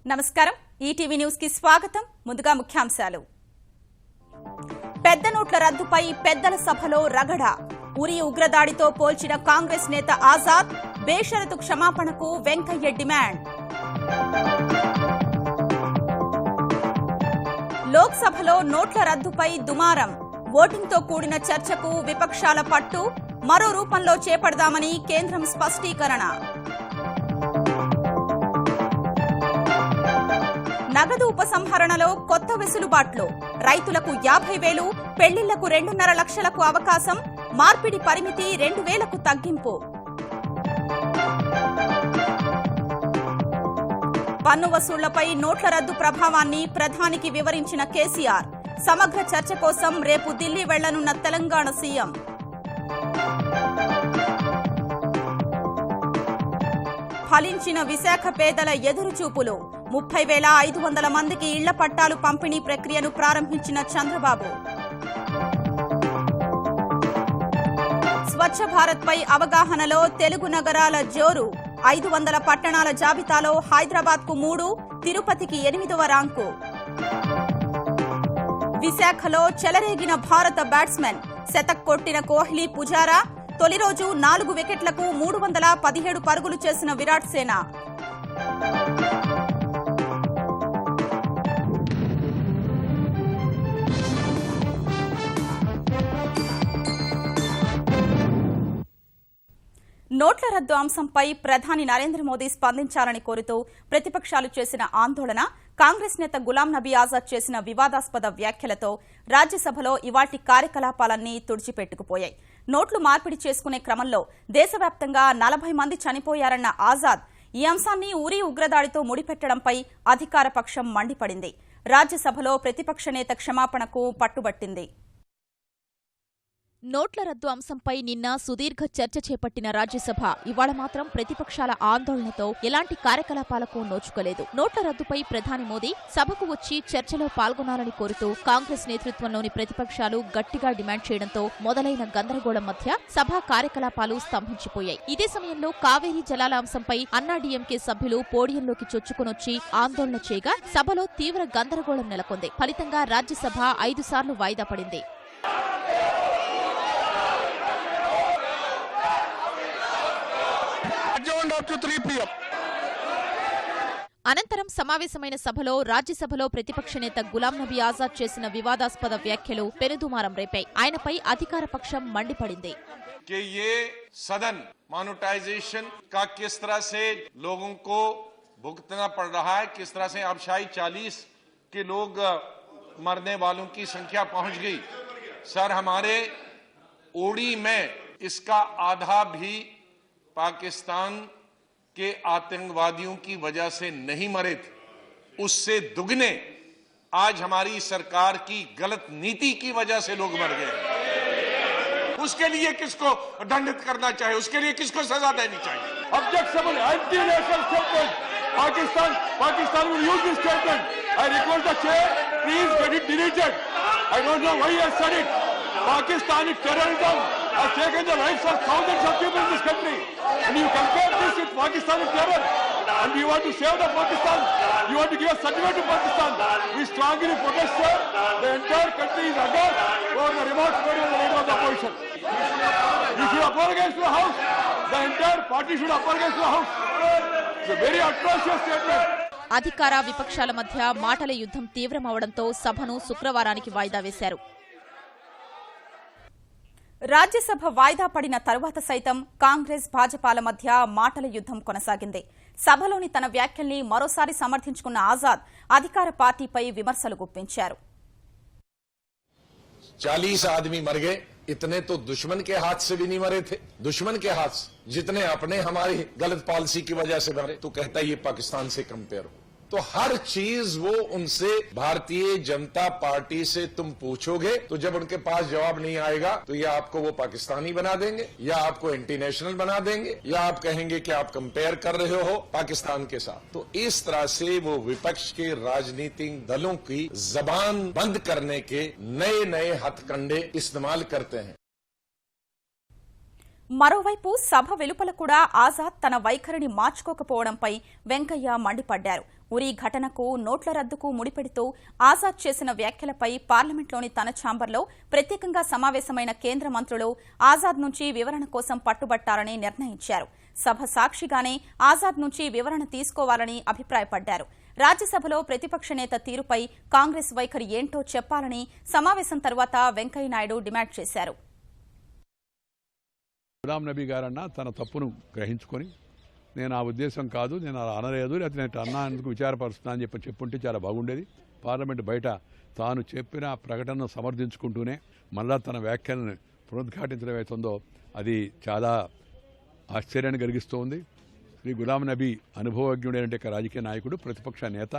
నమస్కారం ETV news కి స్వాగతం ముందుగా ముఖ్యాంశాలు పెద్ద నోట్ల రద్దుపై పెద్దల సభలో రగడ ఉరి ఉగ్రదాడితో పోల్చిన కాంగ్రెస్ నేత ఆజాద్ బేషరతు క్షమాపణకు వెంకయ్య డిమాండ్ లోక్సభలో నోట్ల రద్దుపై దుమారం ఓటింగ్ తో కూడిన చర్చకు విపక్షాల పట్టు మరో రూపంలో చేపడదామని కేంద్రం స్పష్టీకరణ నగదు ఉపసంహరణలో కొత్త వెసులుబాట్లు రైతులకు 50,000 పెళ్లిళ్లకు 2.5 లక్షలకు అవకాశం మార్పిడి పరిమితి 2,000కు తగ్గింపు పన్ను వసూళ్లపై నోట్ల రద్దు ప్రభావాన్ని ప్రధానికి వివరించిన కేసీఆర్ సమగ్ర చర్చ కోసం రేపు ఢిల్లీ వెళ్లనున్న తెలంగాణ సీఎం ఫలించిన విశాఖ పేదల ఎదురుచూపులు 30,500 మందికి ఇళ్ల పట్టాలు పంపిణీ ప్రక్రియను ప్రారంభించిన చంద్రబాబు స్వచ్ఛ భారత్ పై అవగాహనలో తెలుగు నగరాల జోరు 500 పట్టణాల జాబితాలో హైదరాబాద్ కు 3 తిరుపతికి 8వ ర్యాంకు విశాఖలో చెలరేగిన భారత బ్యాట్స్మెన్ శతక్ కొట్టిన కోహ్లీ పుజారా తొలి రోజు 4 వికెట్లకు 317 పరుగులు చేసిన విరాట్ సేన నోట్ల రద్దు అంశంపై ప్రధాని నరేంద్ర మోదీ స్పందించాలని కోరుతూ ప్రతిపక్షాలు చేసిన ఆందోళన కాంగ్రెస్ నేత గులాం నబీ ఆజాద్ చేసిన వివాదాస్పద వ్యాఖ్యలతో రాజ్యసభలో ఇవాల్టి కార్యకలాపాలన్నీ తుడిచిపెట్టుకుపోయాయి నోట్లు మార్పిడి చేసుకునే క్రమంలో దేశవ్యాప్తంగా 40 మంది చనిపోయారన్న ఆజాద్ ఈ అంశాన్ని ఉరి ఉగ్రదాడితో ముడిపెట్టడంపై అధికార పక్షం మండిపడింది రాజ్యసభలో ప్రతిపక్ష నేత క్షమాపణకు పట్టుబట్టింది నోట్ల రద్దు అంశంపై నిన్న సుదీర్ఘ చర్చ చేపట్టిన రాజ్యసభ ఇవాళ మాత్రం ప్రతిపక్షాల ఆందోళనతో ఎలాంటి కార్యకలాపాలకు నోచుకోలేదు నోట్ల రద్దుపై ప్రధాని మోదీ సభకు వచ్చి చర్చలో పాల్గొనాలని కోరుతూ కాంగ్రెస్ నేతృత్వంలోని ప్రతిపక్షాలు గట్టిగా డిమాండ్ చేయడంతో మొదలైన గందరగోళం మధ్య సభా కార్యకలాపాలు స్తంభించిపోయాయి ఇదే సమయంలో కావేరీ జలాల అంశంపై అన్నాడీఎంకే సభ్యులు పోడియంలోకి చొచ్చుకునొచ్చి ఆందోళన చేయగా సభలో తీవ్ర గందరగోళం నెలకొంది ఫలితంగా రాజ్యసభ 5 సార్లు వాయిదా పడింది అనంతరం సమావేశమైన సభలో రాజ్యసభలో ప్రతిపక్ష నేత గులాం నబీ ఆజాద్ చేసిన వివాదాస్పద వ్యాఖ్యలు పెనుదుమారం రేపాయి ఆయనపై అధికార పక్షం మండిపడింది कि ये सदन मोनेटाइजेशन का किस तरह से लोगों को भुगतना पड़ रहा है किस तरह से अब शायद 40 के लोग मरने वालों की संख्या पहुंच गई सर हमारे ओडी में इसका आधा भी पाकिस्तान के आतंकवादियों की वजह से नहीं मरे थे उससे दुगने आज हमारी सरकार की गलत नीति की वजह से लोग मर गए उसके लिए किसको दंडित करना चाहिए उसके लिए किसको सजा देनी चाहिए Objectionable anti-national statement. Pakistan will use this statement. I request the chair, please get it deleted. I don't know why he has said it. Pakistani terrorism has taken the lives of thousands of people in this country. And you compare this with Pakistani terror. And you want to save the Pakistan. You want to give a certificate to Pakistan. We strongly protest, sir. The entire country is aghast for the remarks made by the leader of the opposition. You should apologize to the House. The entire party should apologize to the House. It's a very atrocious statement. అధికార విపక్షాల మధ్య మాటల యుద్ధం తీవ్రమవడంతో సభను శుక్రవారానికి వాయిదా వేశారు రాజ్యసభ వాయిదా పడిన తరువాత సైతం కాంగ్రెస్ భాజపాల మధ్య మాటల యుద్ధం కొనసాగింది సభలోని తన వ్యాఖ్యల్ని మరోసారి సమర్థించుకున్న ఆజాద్ అధికార పార్టీపై విమర్శలు గుప్పించారు 40 आदमी मर गए इतने तो दुश्मन के हाथ से भी नहीं मरे थे दुश्मन के हाथ से जितने अपने हमारी गलत पॉलिसी की वजह से मरे तो कहता है ये पाकिस्तान से कंपेयर हो तो हर चीज वो उनसे भारतीय जनता पार्टी से तुम पूछोगे तो जब उनके पास जवाब नहीं आएगा तो या आपको वो पाकिस्तानी बना देंगे या आपको एंटी नेशनल बना देंगे या आप कहेंगे कि आप कंपेयर कर रहे हो पाकिस्तान के साथ तो इस तरह से वो विपक्ष के राजनीतिक दलों की जबान बंद करने के नए नए हथकंडे इस्तेमाल करते हैं మరోవైపు సభ వెలుపల కూడా ఆజాద్ తన వైఖరిని మార్చుకోకపోవడంపై వెంకయ్య మండిపడ్డారు. ఉరీ ఘటనకు, నోట్ల రద్దుకు ముడిపెడుతూ ఆజాద్ చేసిన వ్యాఖ్యలపై పార్లమెంట్లోని తన ఛాంబర్లో ప్రత్యేకంగా సమావేశమైన కేంద్ర మంత్రులు ఆజాద్ నుంచి వివరణ కోసం పట్టుబట్టాలని నిర్ణయించారు. సభ సాక్షిగానే ఆజాద్ నుంచి వివరణ తీసుకోవాలని అభిప్రాయపడ్డారు. రాజ్యసభలో ప్రతిపక్ష నేత తీరుపై కాంగ్రెస్ వైఖరి ఏంటో చెప్పాలని సమావేశం తర్వాత వెంకయ్యనాయుడు డిమాండ్ చేశారు. గులాం నబీ గారన్న తన తప్పును గ్రహించుకొని నేను ఆ ఉద్దేశం కాదు, నేను అలా అనలేదు, లేకపోతే నేను అన్నందుకు విచారపరుస్తున్నా అని చెప్పుంటే చాలా బాగుండేది. పార్లమెంట్ బయట తాను చెప్పిన ప్రకటనను సమర్థించుకుంటూనే మళ్ళా తన వ్యాఖ్యలను పునరుద్ఘాటించడం అవుతుందో అది చాలా ఆశ్చర్యాన్ని కలిగిస్తోంది. శ్రీ గులాం నబీ అనుభవజ్ఞుడైన రాజకీయ నాయకుడు, ప్రతిపక్ష నేత.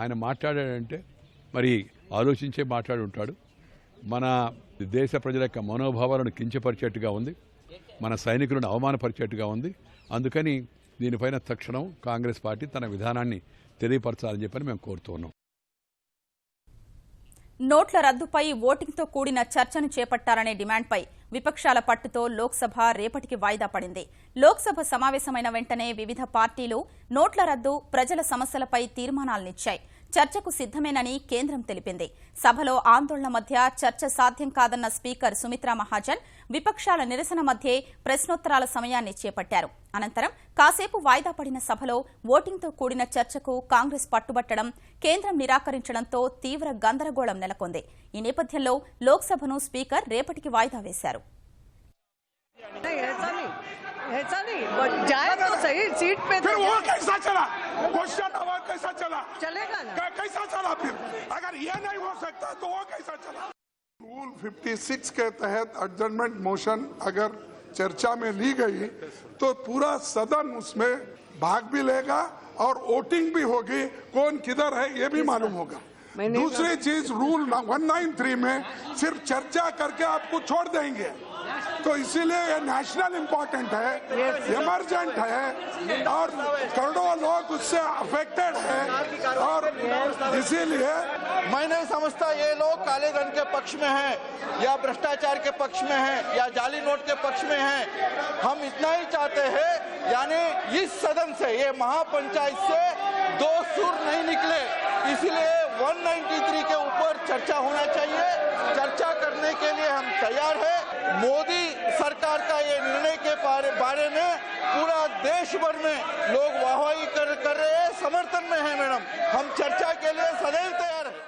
ఆయన మాట్లాడాడంటే మరి ఆలోచించే మాట్లాడి ఉంటాడు. మన దేశ ప్రజల యొక్క మనోభావాలను కించపరిచేట్టుగా ఉంది, మన సైనికులను అవమానపరిచేట్టుగా ఉంది. అందుకని దీనిపైన తక్షణం కాంగ్రెస్ పార్టీ తన విధానాన్ని తెలియపరచాలని చెప్పని మేము కోరుతున్నాం. నోట్ల రద్దుపై ఓటింగ్తో కూడిన చర్చను చేపట్టాలనే డిమాండ్పై విపక్షాల పట్టుతో లోక్సభ రేపటికి వాయిదా పడింది. లోక్సభ సమావేశమైన వెంటనే వివిధ పార్టీలు నోట్ల రద్దు, ప్రజల సమస్యలపై తీర్మానాలనిచ్చాయి. చర్చకు సిద్దమేనని కేంద్రం తెలిపింది. సభలో ఆందోళన మధ్య చర్చ సాధ్యం కాదన్న స్పీకర్ సుమిత్రా మహాజన్ విపక్షాల నిరసన మధ్యే ప్రశ్నోత్తరాల సమయాన్ని చేపట్టారు. అనంతరం కాసేపు వాయిదా పడిన సభలో ఓటింగ్తో కూడిన చర్చకు కాంగ్రెస్ పట్టుబట్టడం, కేంద్రం నిరాకరించడంతో తీవ్ర గందరగోళం నెలకొంది. ఈ నేపథ్యంలో లోక్సభను స్పీకర్ రేపటికి వాయిదా వేశారు. ऐसा नहीं जाए तो सही सीट पे फिर वो कैसा चला? क्वेश्चन आवर कैसा चला? चलेगा ना? कैसा चला फिर? अगर ये नहीं हो सकता तो वो कैसा चला? रूल 56 के तहत एडजर्नमेंट मोशन अगर चर्चा में ली गई तो पूरा सदन उसमें भाग भी लेगा और वोटिंग भी होगी, कौन किधर है ये भी मालूम होगा. दूसरी चीज रूल 193 में सिर्फ चर्चा करके आपको छोड़ देंगे, तो इसीलिए ये नेशनल इम्पोर्टेंट है, इमरजेंट है और करोड़ों लोग उससे अफेक्टेड है. और इसीलिए मैं नहीं समझता ये लोग काले धन के पक्ष में हैं या भ्रष्टाचार के पक्ष में हैं या जाली नोट के पक्ष में हैं. हम इतना ही चाहते हैं, यानी इस सदन से, ये महापंचायत से दो सुर नहीं निकले. इसलिए 193 के ऊपर चर्चा होना चाहिए. चर्चा करने के लिए हम तैयार हैं. मोदी सरकार का ये निर्णय के बारे में पूरा देश भर में लोग वाहवाही कर रहे हैं, समर्थन में है. मैडम, हम चर्चा के लिए सदैव तैयार हैं.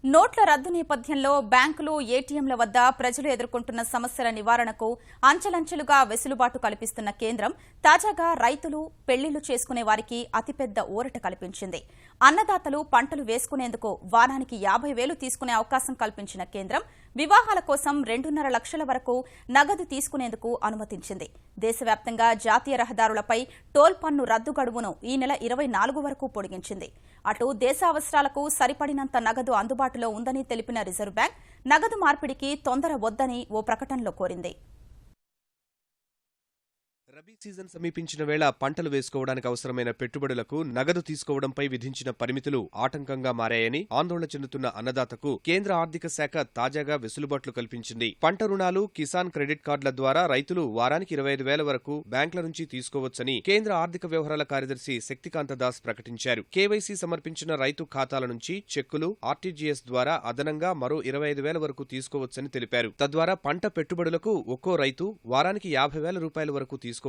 నోట్ల రద్దు నేపథ్యంలో బ్యాంకులు, ఏటీఎంల వద్ద ప్రజలు ఎదుర్కొంటున్న సమస్యల నివారణకు అంచెలంచెలుగా వెసులుబాటు కల్పిస్తున్న కేంద్రం తాజాగా రైతులు, పెళ్లిళ్లు చేసుకునే వారికి అతిపెద్ద ఊరట కల్పించింది. అన్నదాతలు పంటలు వేసుకునేందుకు వారానికి 50,000 తీసుకునే అవకాశం కల్పించిన కేంద్రం వివాహాల కోసం 2.5 లక్షల వరకు నగదు తీసుకునేందుకు అనుమతించింది. దేశవ్యాప్తంగా జాతీయ రహదారులపై టోల్ పన్ను రద్దు గడువును ఈ నెల 24 వరకు పొడిగించింది. అటు దేశ అవసరాలకు సరిపడినంత నగదు అందుబాటులో ఉందని తెలిపిన రిజర్వ్ బ్యాంక్ నగదు మార్పిడికి తొందర వద్దని ఓ ప్రకటనలో కోరింది. రబీ సీజన్ సమీపించిన వేళ పంటలు వేసుకోవడానికి అవసరమైన పెట్టుబడులకు నగదు తీసుకోవడంపై విధించిన పరిమితులు ఆటంకంగా మారాయని ఆందోళన చెందుతున్న అన్నదాతకు కేంద్ర ఆర్థిక శాఖ తాజాగా వెసులుబాట్లు కల్పించింది. పంట రుణాలు, కిసాన్ క్రెడిట్ కార్డుల ద్వారా రైతులు వారానికి 25,000 వరకు బ్యాంకుల నుంచి తీసుకోవచ్చని కేంద్ర ఆర్థిక వ్యవహారాల కార్యదర్శి శక్తికాంత దాస్ ప్రకటించారు. కేవైసీ సమర్పించిన రైతు ఖాతాల నుంచి చెక్కులు, ఆర్టీజీఎస్ ద్వారా అదనంగా మరో 25,000 వరకు తీసుకోవచ్చని తెలిపారు. తద్వారా పంట పెట్టుబడులకు ఒక్కో రైతు వారానికి 50,000 రూపాయల వరకు తీసుకోవచ్చని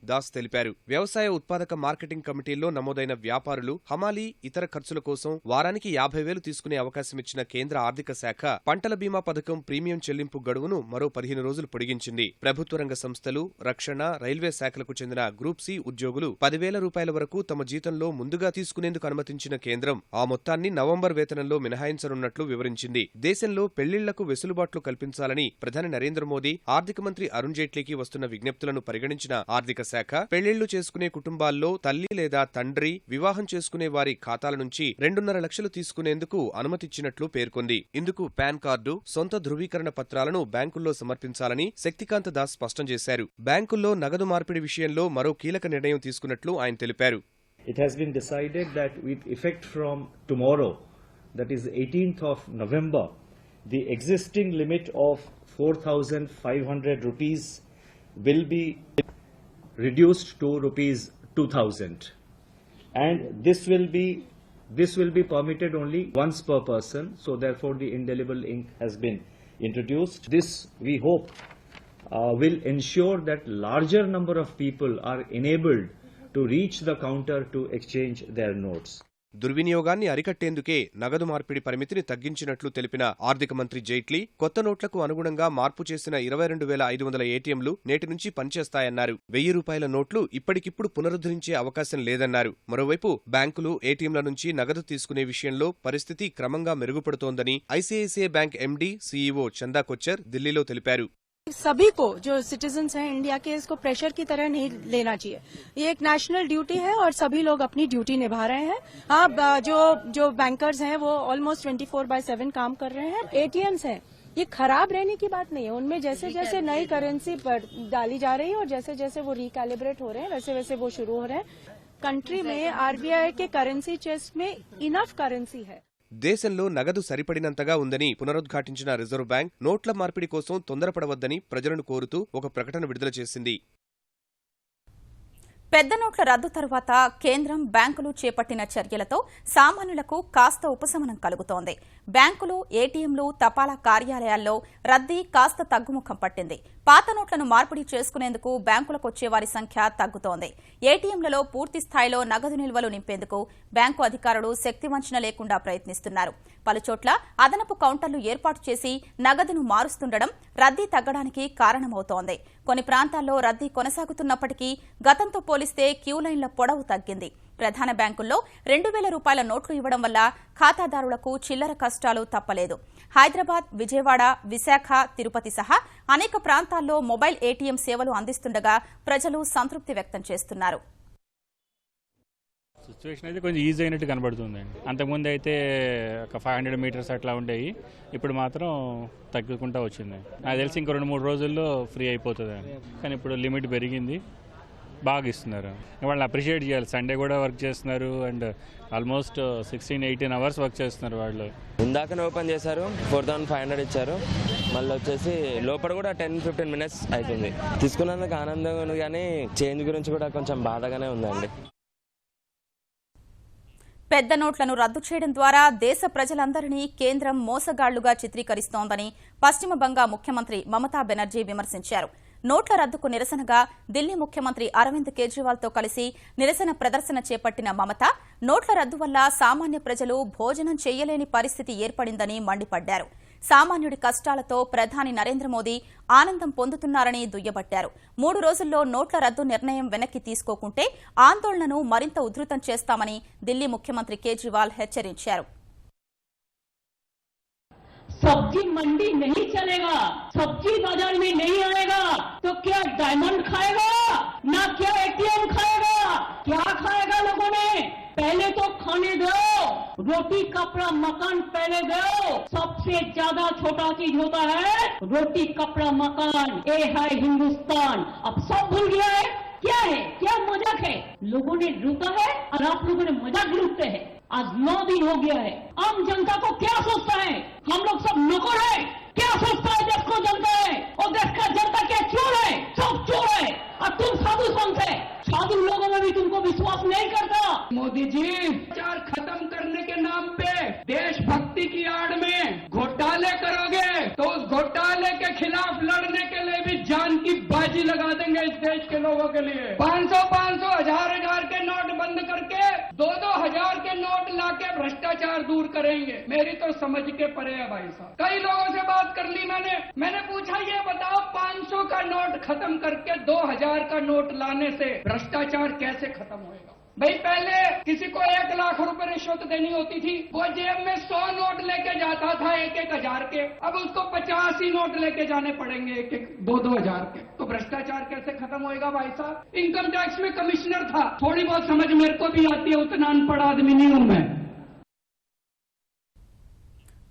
దాస్ తెలిపారు. వ్యవసాయ ఉత్పాదక మార్కెటింగ్ కమిటీల్లో నమోదైన వ్యాపారులు, హమాలీ, ఇతర ఖర్చుల కోసం వారానికి 50,000 తీసుకునే అవకాశమిచ్చిన కేంద్ర ఆర్థిక శాఖ పంటల బీమా పథకం ప్రీమియం చెల్లింపు గడువును మరో 15 రోజులు పొడిగించింది. ప్రభుత్వ రంగ సంస్థలు, రక్షణ, రైల్వే శాఖలకు చెందిన గ్రూప్ సి ఉద్యోగులు 10,000 రూపాయల వరకు తమ జీతంలో ముందుగా తీసుకునేందుకు అనుమతించిన కేంద్రం ఆ మొత్తాన్ని నవంబర్ వేతనంలో మినహాయించనున్నట్లు వివరించింది. దేశంలో పెళ్లిళ్లకు వెసులుబాట్లు కల్పించాలని ప్రధాని నరేంద్ర మోదీ, ఆర్థిక మంత్రి అరుణ్ జైట్లీకి వస్తున్న విజ్ఞప్తులను పరిగణించిన ఆర్థిక శాఖ పెళ్లిళ్లు చేసుకునే కుటుంబాల్లో తల్లి లేదా తండ్రి వివాహం చేసుకునే వారి ఖాతాల నుంచి 2.5 లక్షలు తీసుకునేందుకు అనుమతిచ్చినట్లు పేర్కొంది. ఇందుకు పాన్ కార్డు, సొంత ధృవీకరణ పత్రాలను బ్యాంకుల్లో సమర్పించాలని శక్తికాంత దాస్ స్పష్టం చేశారు. బ్యాంకుల్లో నగదు మార్పిడి విషయంలో మరో కీలక నిర్ణయం తీసుకున్నట్లు ఆయన తెలిపారు. It has been decided that with effect from tomorrow, that is 18th of November, the existing limit of 4,500 rupees will be reduced to rupees 2,000, and this will be permitted only once per person. So therefore the indelible ink has been introduced. This, we hope, will ensure that larger number of people are enabled to reach the counter to exchange their notes. దుర్వినియోగాన్ని అరికట్టేందుకే నగదు మార్పిడి పరిమితిని తగ్గించినట్లు తెలిపిన ఆర్థిక మంత్రి జైట్లీ కొత్త నోట్లకు అనుగుణంగా మార్పు చేసిన 22,500 ఏటీఎంలు నేటి నుంచి పనిచేస్తాయన్నారు. 1,000 రూపాయల నోట్లు ఇప్పటికిప్పుడు పునరుద్ధరించే అవకాశం లేదన్నారు. మరోవైపు బ్యాంకులు ఏటీఎంల నుంచి నగదు తీసుకునే విషయంలో పరిస్థితి క్రమంగా మెరుగుపడుతోందని ఐసీఐసీఐ బ్యాంక్ ఎండీ సీఈఓ చందా కొచ్చర్ ఢిల్లీలో తెలిపారు. सभी को जो सिटीजन्स हैं इंडिया के, इसको प्रेशर की तरह नहीं लेना चाहिए. ये एक नेशनल ड्यूटी है और सभी लोग अपनी ड्यूटी निभा रहे हैं. अब जो बैंकर्स हैं वो ऑलमोस्ट 24/7 काम कर रहे हैं. एटीएम्स हैं, ये खराब रहने की बात नहीं है. उनमें जैसे जैसे नई करेंसी डाली जा रही है और जैसे जैसे वो रिकैलिब्रेट हो रहे हैं वैसे वैसे वो शुरू हो रहे हैं. कंट्री में आरबीआई के करेंसी चेस्ट में इनफ करेंसी है. దేశంలో నగదు సరిపడినంతగా ఉందని పునరుద్ఘాటించిన రిజర్వ్ బ్యాంక్ నోట్ల మార్పిడి కోసం తొందరపడవద్దని ప్రజలను కోరుతూ ఒక ప్రకటన విడుదల చేసింది. పెద్ద నోట్ల రద్దు తరువాత కేంద్రం బ్యాంకులు చేపట్టిన చర్యలతో సామాన్యులకు కాస్త ఉపశమనం కలుగుతోంది. బ్యాంకులు, ఏటీఎంలు, తపాలా కార్యాలయాల్లో రద్దీ కాస్త తగ్గుముఖం పట్టింది. పాత నోట్లను మార్పిడి చేసుకునేందుకు బ్యాంకులకు వచ్చేవారి సంఖ్య తగ్గుతోంది. ఏటీఎంలలో పూర్తి స్థాయిలో నగదు నిల్వలు నింపేందుకు బ్యాంకు అధికారులు శక్తివంచన లేకుండా ప్రయత్నిస్తున్నారు. పలుచోట్ల అదనపు కౌంటర్లు ఏర్పాటు చేసి నగదును మారుస్తుండడం రద్దీ తగ్గడానికి కారణమవుతోంది. కొన్ని ప్రాంతాల్లో రద్దీ కొనసాగుతున్నప్పటికీ గతంతో పోలిస్తే క్యూ లైన్ల పొడవు తగ్గింది. ప్రధాన బ్యాంకుల్లో 2,000 రూపాయల నోట్లు ఇవ్వడం వల్ల ఖాతాదారులకు చిల్లర కష్టాలు తప్పలేదు. హైదరాబాద్, విజయవాడ, విశాఖ, తిరుపతి సహా అనేక ప్రాంతాల్లో మొబైల్ ఏటీఎం సేవలు అందిస్తుండగా ప్రజలు సంతృప్తి వ్యక్తం చేస్తున్నారు. సిచ్యువేషన్ అయితే కొంచెం ఈజీ అయినట్టు కనబడుతుందండి. అంతకుముందు అయితే ఒక 500 మీటర్స్ అట్లా ఉండేవి, ఇప్పుడు మాత్రం తగ్గుకుంటా వచ్చింది. నాకు తెలిసి ఇంకో 2-3 రోజుల్లో ఫ్రీ అయిపోతుంది. కానీ ఇప్పుడు లిమిట్ పెరిగింది, బాగా ఇస్తున్నారు. వాళ్ళని అప్రిషియేట్ చేయాలి. సండే కూడా వర్క్ చేస్తున్నారు అండ్ ఆల్మోస్ట్ 16-18 అవర్స్ వర్క్ చేస్తున్నారు వాళ్ళు. ఇందాకనే ఓపెన్ చేశారు, 4,500 ఇచ్చారు. మళ్ళీ వచ్చేసి లోపల కూడా 10-15 మినిట్స్ అవుతుంది. తీసుకున్నందుకు ఆనందంగా ఉంది, కానీ చేంజ్ గురించి కూడా కొంచెం బాధగానే ఉందండి. పెద్ద నోట్లను రద్దు చేయడం ద్వారా దేశ ప్రజలందరినీ కేంద్రం మోసగాళ్లుగా చిత్రీకరిస్తోందని పశ్చిమ బంగా ముఖ్యమంత్రి మమతా బెనర్జీ విమర్శించారు. నోట్ల రద్దుకు నిరసనగా ఢిల్లీ ముఖ్యమంత్రి అరవింద్ కేజ్రీవాల్తో కలిసి నిరసన ప్రదర్శన చేపట్టిన మమత నోట్ల రద్దు వల్ల సామాన్య ప్రజలు భోజనం చేయలేని పరిస్థితి ఏర్పడిందని మండిపడ్డారు. సామాన్యుడి కష్టాలతో ప్రధాని నరేంద్ర మోదీ ఆనందం పొందుతున్నారని దుయ్యబట్టారు. 3 రోజుల్లో నోట్ల రద్దు నిర్ణయం వెనక్కి తీసుకోకుంటే ఆందోళనను మరింత ఉధృతం చేస్తామని ఢిల్లీ ముఖ్యమంత్రి కేజ్రీవాల్ హెచ్చరించారు. सब्जी मंडी नहीं चलेगा, सब्जी बाजार में नहीं आएगा तो क्या डायमंड खाएगा, ना क्या एटीएम खाएगा, क्या खाएगा लोगों ने? पहले तो खाने दो, रोटी कपड़ा मकान पहले दो. सबसे ज्यादा छोटा चीज होता है रोटी कपड़ा मकान. ये है हिंदुस्तान. अब सब भूल गया है. क्या है, क्या मजाक है? लोगों ने लूटा है और आप लोगों ने मजाक लूटते हैं. आज 9 दिन हो गया है. आम जनता को क्या सोचता है? हम लोग सब नौकर है. क्या सोचता है देश को जनता है? और देश का जनता क्या चोर है? सब चोर है. और तुम साधु संत है. साधु लोगों में भी तुमको विश्वास नहीं करता. मोदी जी, चार खत्म करने के नाम पे देशभक्ति की आड़ में घोटाले करोगे तो उस घोटाले के खिलाफ लड़ने के लिए भी जान की बाजी लगा देंगे इस देश के लोगों के लिए. 500-500, 1000-1000 के नोट बंद करके 2-2 के नोट लाके भ्रष्टाचार दूर करेंगे. मेरी तो समझ के परे है भाई साहब. कई लोगों से बात कर ली मैंने पूछा, ये बताओ 500 का नोट खत्म करके 2000 का नोट लाने से भ्रष्टाचार कैसे खत्म होएगा? भाई पहले किसी को 1 लाख रुपए रिश्वत देनी होती थी, वो जेब में 100 नोट लेके जाता था 1-1 हजार के. अब उसको 50 ही नोट लेके जाने पड़ेंगे 1-1, 2-2 हजार के. तो भ्रष्टाचार कैसे खत्म होएगा भाई साहब? इनकम टैक्स में कमिश्नर था, थोड़ी बहुत समझ मेरे को भी आती है, उतना अनपढ़ आदमी नहीं हूं मैं.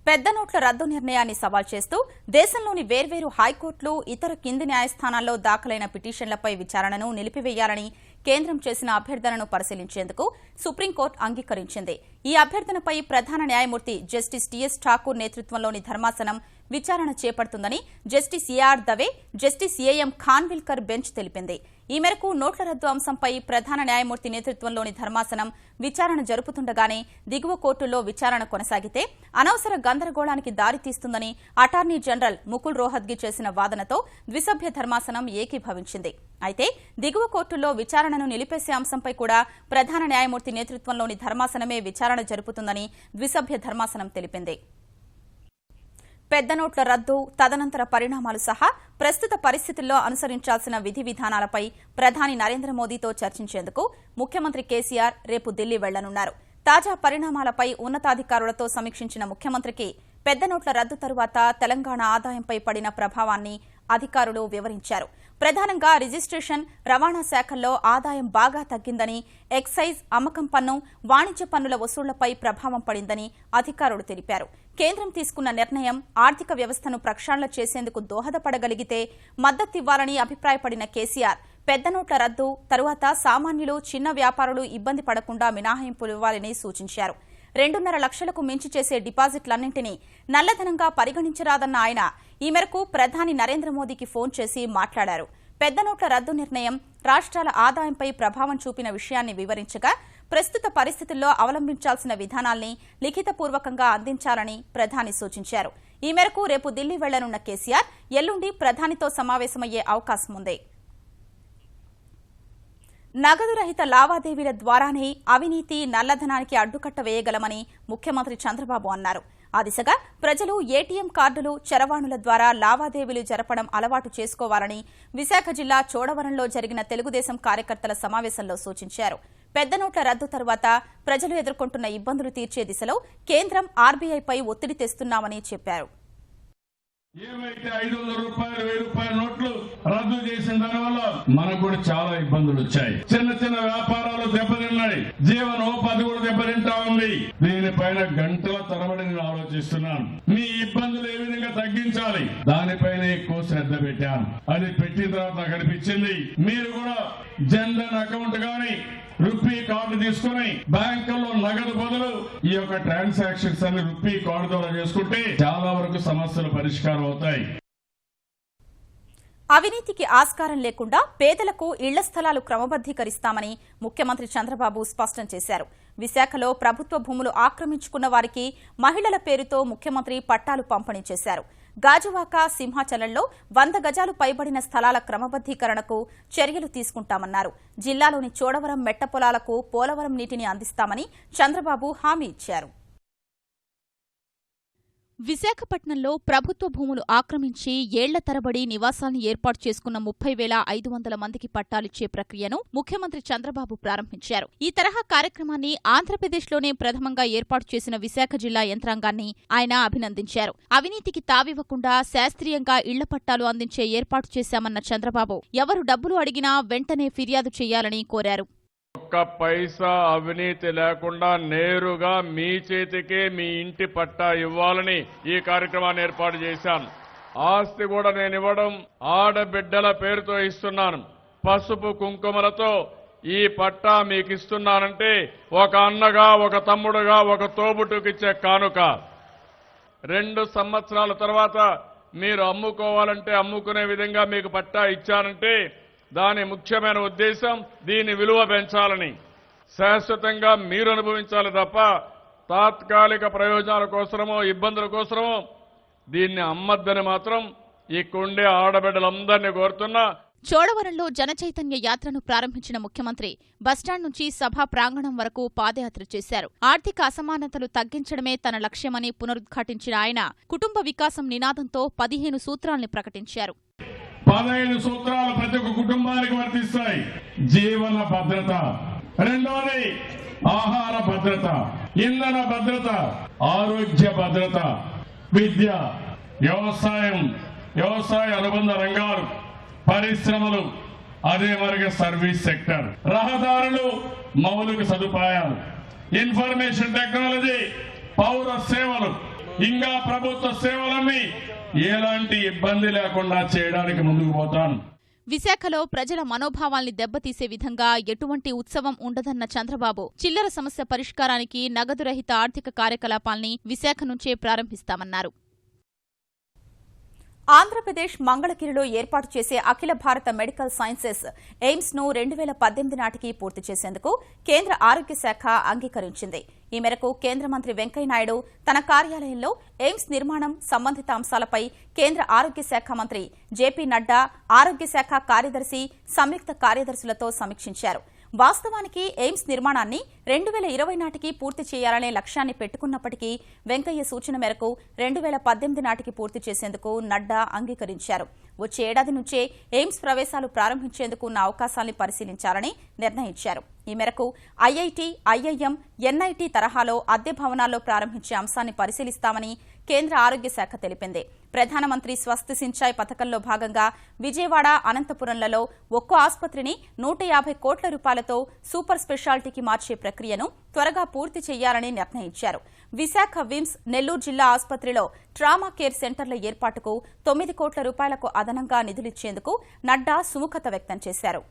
పెద్ద నోట్ల రద్దు నిర్ణయాన్ని సవాల్ చేస్తూ దేశంలోని వేర్వేరు హైకోర్టులు, ఇతర కింది న్యాయస్థానాల్లో దాఖలైన పిటిషన్లపై విచారణను నిలిపివేయాలని కేంద్రం చేసిన అభ్యర్థనను పరిశీలించేందుకు సుప్రీంకోర్టు అంగీకరించింది. ఈ అభ్యర్థనపై ప్రధాన న్యాయమూర్తి జస్టిస్ టీఎస్ ఠాకూర్ నేతృత్వంలోని ధర్మాసనం విచారణ చేపడుతుందని justice AR Dave, justice AM Khanwilkar bench తెలిపింది. ఈ మేరకు నోట్ల రద్దు అంశంపై ప్రధాన న్యాయమూర్తి నేతృత్వంలోని ధర్మాసనం విచారణ జరుపుతుండగానే దిగువ కోర్టుల్లో విచారణ కొనసాగితే అనవసర గందరగోళానికి దారితీస్తుందని అటార్నీ జనరల్ ముకుల్ రోహత్గి చేసిన వాదనతో ద్విసభ్య ధర్మాసనం ఏకీభవించింది. అయితే దిగువ కోర్టుల్లో విచారణను నిలిపేసే అంశంపై కూడా ప్రధాన న్యాయమూర్తి నేతృత్వంలోని ధర్మాసనమే విచారణ జరుపుతుందని ద్విసభ్య ధర్మాసనం తెలిపింది. పెద్ద నోట్ల రద్దు, తదనంతర పరిణామాలు సహా ప్రస్తుత పరిస్థితుల్లో అనుసరించాల్సిన విధి విధానాలపై ప్రధాని నరేంద్ర మోదీతో చర్చించేందుకు ముఖ్యమంత్రి కేసీఆర్ రేపు ఢిల్లీ వెళ్లనున్నారు. తాజా పరిణామాలపై ఉన్నతాధికారులతో సమీక్షించిన ముఖ్యమంత్రికి పెద్ద నోట్ల రద్దు తరువాత తెలంగాణ ఆదాయంపై పడిన ప్రభావాన్ని అధికారులు వివరించారు. ప్రధానంగా రిజిస్ట్రేషన్, రవాణా శాఖల్లో ఆదాయం బాగా తగ్గిందని, ఎక్సైజ్, అమ్మకం పన్ను, వాణిజ్య పన్నుల వసూళ్లపై ప్రభావం పడిందని అధికారులు తెలిపారు. కేంద్రం తీసుకున్న నిర్ణయం ఆర్థిక వ్యవస్థను ప్రక్షాళన చేసేందుకు దోహదపడగలిగితే మద్దతివ్వాలని అభిప్రాయపడిన కేసీఆర్ పెద్ద నోట్ల రద్దు తరువాత సామాన్యులు, చిన్న వ్యాపారులు ఇబ్బంది పడకుండా మినహాయింపులు ఇవ్వాలని సూచించారు. 2.5 లక్షలకు మించి చేసే డిపాజిట్లన్నింటినీ నల్లధనంగా పరిగణించరాదన్న ఆయన ఈ మేరకు ప్రధాని నరేంద్ర మోదీకి ఫోన్ చేసి మాట్లాడారు. పెద్ద నోట్ల రద్దు నిర్ణయం రాష్ట్రాల ఆదాయంపై ప్రభావం చూపిన విషయాన్ని వివరించగా ప్రస్తుత పరిస్థితుల్లో అవలంబించాల్సిన విధానాల్ని లిఖితపూర్వకంగా అందించాలని ప్రధాని సూచించారు. ఈ మేరకు రేపు ఢిల్లీ వెళ్లనున్న కేసీఆర్ ఎల్లుండి ప్రధానితో సమావేశమయ్యే అవకాశం ఉంది. నగదు రహిత లావాదేవీల ద్వారానే అవినీతి, నల్లధనానికి అడ్డుకట్ట వేయగలమని ముఖ్యమంత్రి చంద్రబాబు అన్నారు. ఆ దిశగా ప్రజలు ఏటీఎం కార్డులు, చరవాణుల ద్వారా లావాదేవీలు జరపడం అలవాటు చేసుకోవాలని విశాఖ జిల్లా చోడవరంలో జరిగిన తెలుగుదేశం కార్యకర్తల సమావేశంలో సూచించారు. పెద్ద నోట్ల రద్దు తరువాత ప్రజలు ఎదుర్కొంటున్న ఇబ్బందులు తీర్చే దిశలో కేంద్రం, ఆర్బీఐపై ఒత్తిడి తెస్తున్నామని చెప్పారు. ఏమైతే 500 రూపాయలు, 1000 రూపాయల నోట్లు రద్దు చేసిన దానివల్ల మనకు కూడా చాలా ఇబ్బందులు వచ్చాయి. చిన్న చిన్న వ్యాపారాలు దెబ్బతిన్నాయి, జీవనోపాధి కూడా దెబ్బతింటా ఉంది. దీనిపైన గంటల తరబడి నేను ఆలోచిస్తున్నాను. మీ ఇబ్బందులు ఏ విధంగా తగ్గించాలి దానిపైన ఎక్కువ శ్రద్ధ పెట్టాను. అది పెట్టిన తర్వాత నాకు అనిపించింది మీరు కూడా జన్ ధన్ అకౌంట్ గాని, రూపీ కార్డు తీసుకుని బ్యాంకుల్లో నగదు బదులు ఈ యొక్క ట్రాన్సాక్షన్స్ అన్ని రూపీ కార్డు ద్వారా చేసుకుంటే చాలా వరకు సమస్యలు పరిష్కారం అవుతాయి. అవినీతికి ఆస్కారం లేకుండా పేదలకు ఇళ్ల స్థలాలు క్రమబద్దీకరిస్తామని ముఖ్యమంత్రి చంద్రబాబు స్పష్టం చేశారు. విశాఖలో ప్రభుత్వ భూములు ఆక్రమించుకున్న వారికి మహిళల పేరుతో ముఖ్యమంత్రి పట్టాలు పంపిణీ చేశారు. గాజువాక, సింహాచలంలో 100 గజాలు పైబడిన స్థలాల క్రమబద్దీకరణకు చర్యలు తీసుకుంటామన్నారు. జిల్లాలోని చోడవరం మెట్ట పొలాలకు పోలవరం నీటిని అందిస్తామని చంద్రబాబు హామీ ఇచ్చారు. విశాఖపట్నంలో ప్రభుత్వ భూములు ఆక్రమించి ఏళ్ల తరబడి నివాసాలను ఏర్పాటు చేసుకున్న 30,500 మందికి పట్టాలిచ్చే ప్రక్రియను ముఖ్యమంత్రి చంద్రబాబు ప్రారంభించారు. ఈ తరహా కార్యక్రమాన్ని ఆంధ్రప్రదేశ్లోనే ప్రథమంగా ఏర్పాటు చేసిన విశాఖ జిల్లా యంత్రాంగాన్ని ఆయన అభినందించారు. అవినీతికి తావివ్వకుండా శాస్త్రీయంగా ఇళ్ల పట్టాలు అందించే ఏర్పాటు చేశామన్న చంద్రబాబు ఎవరు డబ్బులు అడిగినా వెంటనే ఫిర్యాదు చేయాలని కోరారు. ఒక్క పైసా అవినీతి లేకుండా నేరుగా మీ చేతికే మీ ఇంటి పట్టా ఇవ్వాలని ఈ కార్యక్రమాన్ని ఏర్పాటు చేశాను. ఆస్తి కూడా నేను ఇవ్వడం ఆడబిడ్డల పేరుతో ఇస్తున్నాను. పసుపు కుంకుమలతో ఈ పట్టా మీకు ఇస్తున్నానంటే ఒక అన్నగా, ఒక తమ్ముడుగా, ఒక తోబుట్టుకిచ్చే కానుక. 2 సంవత్సరాల తర్వాత మీరు అమ్ముకోవాలంటే అమ్ముకునే విధంగా మీకు పట్టా ఇచ్చానంటే దాని ముఖ్యమైన ఉద్దేశం దీని విలువ పెంచాలని, శాశ్వతంగా మీరు అనుభవించాలి తప్ప తాత్కాలిక ప్రయోజనాల కోసమో ఇబ్బందుల కోసమో దీన్ని అమ్మద్దని మాత్రం ఇక్కడుండే ఆడబిడ్డలందరినీ కోరుతున్నా. చోడవరంలో జనచైతన్య యాత్రను ప్రారంభించిన ముఖ్యమంత్రి బస్టాండ్ నుంచి సభా ప్రాంగణం వరకు పాదయాత్ర చేశారు. ఆర్థిక అసమానతలు తగ్గించడమే తన లక్ష్యమని పునరుద్ఘాటించిన ఆయన కుటుంబ వికాసం నినాదంతో 15 సూత్రాల్ని ప్రకటించారు. 15 సూత్రాలు ప్రతి ఒక్క కుటుంబానికి వర్తిస్తాయి. జీవన భద్రత, రెండోది ఆహార భద్రత, ఇంధన భద్రత, ఆరోగ్య భద్రత, విద్య, వ్యవసాయం, వ్యవసాయ అనుబంధ రంగాలు, పరిశ్రమలు, అదే మరిగా సర్వీస్ సెక్టర్, రహదారులు, మౌలిక సదుపాయాలు, ఇన్ఫర్మేషన్ టెక్నాలజీ, పౌర సేవలు, ఇంకా ప్రభుత్వ సేవలన్నీ ఎలాంటి ఇబ్బంది లేకుండా చేయడానికి ముందుకు పోతాను. విశాఖలో ప్రజల మనోభావాల్ని దెబ్బతీసే విధంగా ఎటువంటి ఉత్సవం ఉండదన్న చంద్రబాబు చిల్లర సమస్య పరిష్కారానికి నగదు రహిత ఆర్థిక కార్యకలాపాల్ని విశాఖ నుంచే ప్రారంభిస్తామన్నారు. ఆంధ్రప్రదేశ్ మంగళగిరిలో ఏర్పాటు చేసే అఖిల భారత మెడికల్ సైన్సెస్ ఎయిమ్స్ ను 2018 నాటికి పూర్తి చేసేందుకు కేంద్ర ఆరోగ్య శాఖ అంగీకరించింది. ఈ మేరకు కేంద్ర మంత్రి వెంకయ్యనాయుడు తన కార్యాలయంలో ఎయిమ్స్ నిర్మాణం సంబంధిత అంశాలపై కేంద్ర ఆరోగ్య శాఖ మంత్రి జేపీ నడ్డా, ఆరోగ్య శాఖ కార్యదర్శి, సంయుక్త కార్యదర్శులతో సమీక్షించారు. వాస్తవానికి ఎయిమ్స్ నిర్మాణాన్ని 2020 నాటికి పూర్తి చేయాలనే లక్ష్యాన్ని పెట్టుకున్నప్పటికీ వెంకయ్య సూచన మేరకు 2018 నాటికి పూర్తి చేసేందుకు నడ్డా అంగీకరించారు. వచ్చే ఏడాది నుంచే ఎయిమ్స్ ప్రవేశాలు ప్రారంభించేందుకు ఉన్న అవకాశాన్ని పరిశీలించాలని నిర్ణయించారు. ఈ మేరకు ఐఐటి, ఐఐఎం, ఎన్ఐటి తరహాలో అద్దె భవనాల్లో ప్రారంభించే అంశాన్ని పరిశీలిస్తామని కేంద్ర ఆరోగ్య శాఖ తెలిపింది. ప్రధానమంత్రి స్వస్థ్ సించాయ్ పథకంలో భాగంగా విజయవాడ, అనంతపురంలలో ఒక్కో ఆసుపత్రిని 150 కోట్ల రూపాయలతో సూపర్ స్పెషాలిటీకి మార్చే ప్రక్రియను త్వరగా పూర్తి చేయాలని నిర్ణయించారు. విశాఖ విమ్స్, నెల్లూరు జిల్లా ఆసుపత్రిలో ట్రామా కేర్ సెంటర్ల ఏర్పాటుకు 9 కోట్ల రూపాయలకు అదనంగా నిధులిచ్చేందుకు నడ్డా సుముఖత వ్యక్తం చేశారు.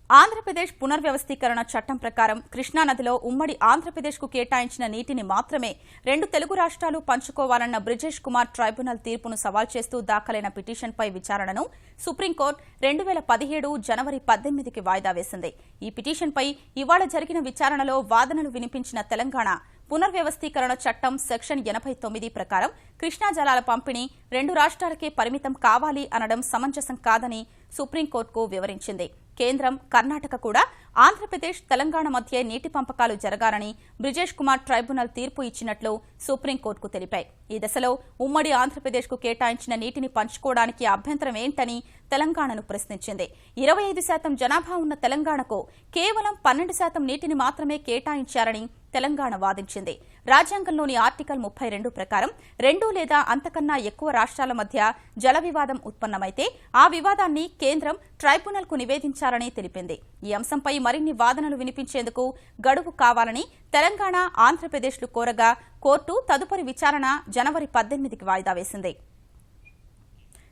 ఆంధ్రప్రదేశ్ పునర్వ్యవస్థీకరణ చట్టం ప్రకారం కృష్ణానదిలో ఉమ్మడి ఆంధ్రప్రదేశ్కు కేటాయించిన నీటిని మాత్రమే 2 తెలుగు రాష్ట్రాలు పంచుకోవాలన్న బ్రిజేష్ కుమార్ ట్రైబ్యునల్ తీర్పును సవాల్ చేస్తూ దాఖలైన పిటిషన్పై విచారణను సుప్రీంకోర్టు 2017 జనవరి 18కి వాయిదా వేసింది. ఈ పిటిషన్పై ఇవాళ జరిగిన విచారణలో వాదనలు వినిపించిన తెలంగాణ పునర్వ్యవస్థీకరణ చట్టం సెక్షన్ 89 ప్రకారం కృష్ణా జలాల పంపిణీ 2 రాష్ట్రాలకే పరిమితం కావాలి అనడం సమంజసం కాదని సుప్రీంకోర్టుకు వివరించింది. కేంద్రం, కర్ణాటక కూడా ఆంధ్రప్రదేశ్, తెలంగాణ మధ్య నీటి పంపకాలు జరగాలని బ్రిజేష్ కుమార్ ట్రైబ్యునల్ తీర్పు ఇచ్చినట్లు సుప్రీంకోర్టుకు తెలిపాయి. ఈ దశలో ఉమ్మడి ఆంధ్రప్రదేశ్కు కేటాయించిన నీటిని పంచుకోవడానికి అభ్యంతరం ఏంటని తెలంగాణను ప్రశ్నించింది. 25% జనాభా ఉన్న తెలంగాణకు కేవలం 12% నీటిని మాత్రమే కేటాయించారని తెలంగాణ వాదించింది. రాజ్యాంగంలోని ఆర్టికల్ 32 ప్రకారం 2 లేదా అంతకన్నా ఎక్కువ రాష్ట్రాల మధ్య జల వివాదం ఉత్పన్నమైతే ఆ వివాదాన్ని కేంద్రం ట్రైబ్యునల్కు నివేదించాలని తెలిపింది. ఈ అంశంపై మరిన్ని వాదనలు వినిపించేందుకు గడువు కావాలని తెలంగాణ, ఆంధ్రప్రదేశ్లు కోరగా కోర్టు తదుపరి విచారణ జనవరి 18కి వాయిదా వేసింది.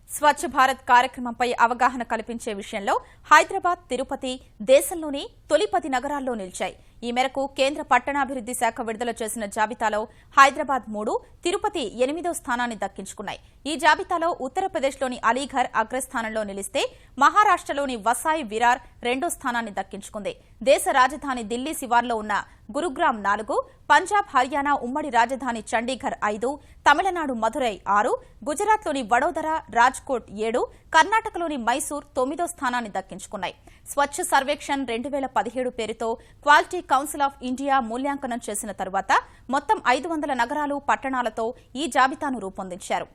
స్వచ్ఛ భారత్ కార్యక్రమంపై అవగాహన కల్పించే విషయంలో హైదరాబాద్, తిరుపతి దేశంలోని తొలి 10 నగరాల్లో నిలిచాయి. ఈ మేరకు కేంద్ర పట్టణాభివృద్ది శాఖ విడుదల చేసిన జాబితాలో హైదరాబాద్ 3, తిరుపతి 8వ స్థానాన్ని దక్కించుకున్నాయి. ఈ జాబితాలో ఉత్తరప్రదేశ్లోని అలీఘర్ అగ్రస్థానంలో నిలిస్తే మహారాష్ట్రలోని వసాయ్ విరార్ 2వ స్థానాన్ని దక్కించుకుంది. దేశ రాజధాని ఢిల్లీ శివార్లో ఉన్న గురుగ్రామ్ 4, పంజాబ్, హర్యానా ఉమ్మడి రాజధాని చండీగఢ్ 5, తమిళనాడు మదురై 6, గుజరాత్లోని వడోదర, రాజ్కోట్ 7, కర్ణాటకలోని మైసూర్ 9వ స్థానాన్ని దక్కించుకున్నాయి. స్వచ్ఛ సర్వేక్షణ్ 2017 పేరుతో క్వాలిటీ కౌన్సిల్ ఆఫ్ ఇండియా మూల్యాంకనం చేసిన తరువాత మొత్తం 500 నగరాలు, పట్టణాలతో ఈ జాబితాను రూపొందించారు.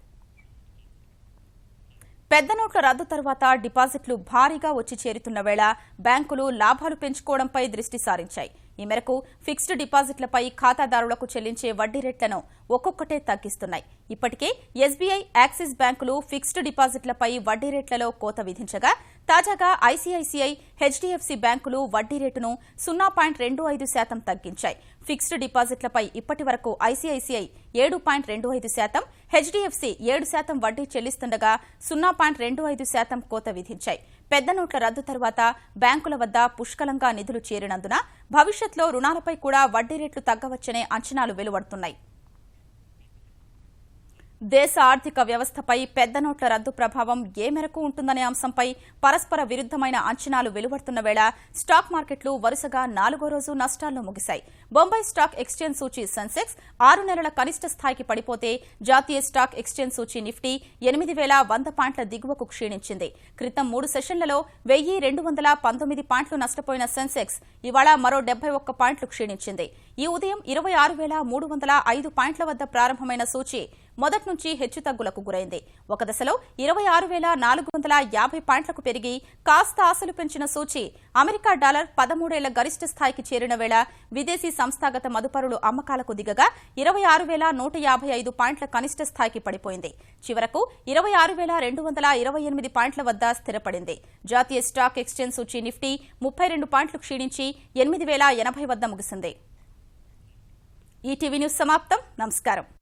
పెద్ద నోట్ల రద్దు తర్వాత డిపాజిట్లు భారీగా వచ్చి చేరుతున్న వేళ బ్యాంకులు లాభాలు పెంచుకోవడంపై దృష్టి సారించాయి. ఈ మేరకు ఫిక్స్డ్ డిపాజిట్లపై ఖాతాదారులకు చెల్లించే వడ్డీ రేట్లను ఒక్కొక్కటే తగ్గిస్తున్నాయి. ఇప్పటికే ఎస్బీఐ, యాక్సిస్ బ్యాంకులు ఫిక్స్డ్ డిపాజిట్లపై వడ్డీ రేట్లలో కోత విధించగా తాజాగా ఐసీఐసీఐ, హెచ్డీఎఫ్సీ బ్యాంకులు వడ్డీ రేటును 0.25% తగ్గించాయి. ఫిక్స్డ్ డిపాజిట్లపై ఇప్పటి వరకు ఐసీఐసీఐ 7.25%, హెచ్డీఎఫ్సీ 7% వడ్డీ చెల్లిస్తుండగా 0.25% కోత విధించాయి. పెద్ద నోట్ల రద్దు తర్వాత బ్యాంకుల వద్ద పుష్కలంగా నిధులు చేరినందున భవిష్యత్తులో రుణాలపై కూడా వడ్డీ రేట్లు తగ్గవచ్చనే అంచనాలు వెలువడుతున్నాయి. దేశ ఆర్థిక వ్యవస్థపై పెద్ద నోట్ల రద్దు ప్రభావం ఏ మేరకు ఉంటుందనే అంశంపై పరస్పర విరుద్దమైన అంచనాలు వెలువడుతున్న వేళ స్టాక్ మార్కెట్లు వరుసగా 4వ రోజు నష్టాల్లో ముగిశాయి. బొంబాయి స్టాక్ ఎక్స్చేంజ్ సూచీ సెన్సెక్స్ 6 నెలల కనిష్ట స్థాయికి పడిపోతే జాతీయ స్టాక్ ఎక్స్చేంజ్ సూచీ నిఫ్టీ 8,100 పాయింట్ల దిగువకు క్షీణించింది. క్రితం 3 సెషన్లలో 1,219 పాయింట్లు నష్టపోయిన సెన్సెక్స్ ఇవాళ మరో 71 పాయింట్లు క్షీణించింది. ఈ ఉదయం 26,305 పాయింట్ల వద్ద ప్రారంభమైన సూచీ మొదటి నుంచి హెచ్చుతగ్గులకు గురైంది. ఒక దశలో 26,450 పాయింట్లకు పెరిగి కాస్త ఆశలు పెంచిన సూచీ అమెరికా డాలర్ 13 ఏళ్ల గరిష్ట స్థాయికి చేరిన వేళ విదేశీ సంస్థాగత మదుపరులు అమ్మకాలకు దిగగా 26,155 పాయింట్ల కనిష్ట స్థాయికి పడిపోయింది. చివరకు 26,228 పాయింట్ల వద్ద స్థిరపడింది. జాతీయ స్టాక్ ఎక్స్చేంజ్ సూచీ నిఫ్టీ 32 పాయింట్లు క్షీణించి 8,080 వద్ద ముగిసింది. ఈటీవీ న్యూస్ సమాప్తం. నమస్కారం.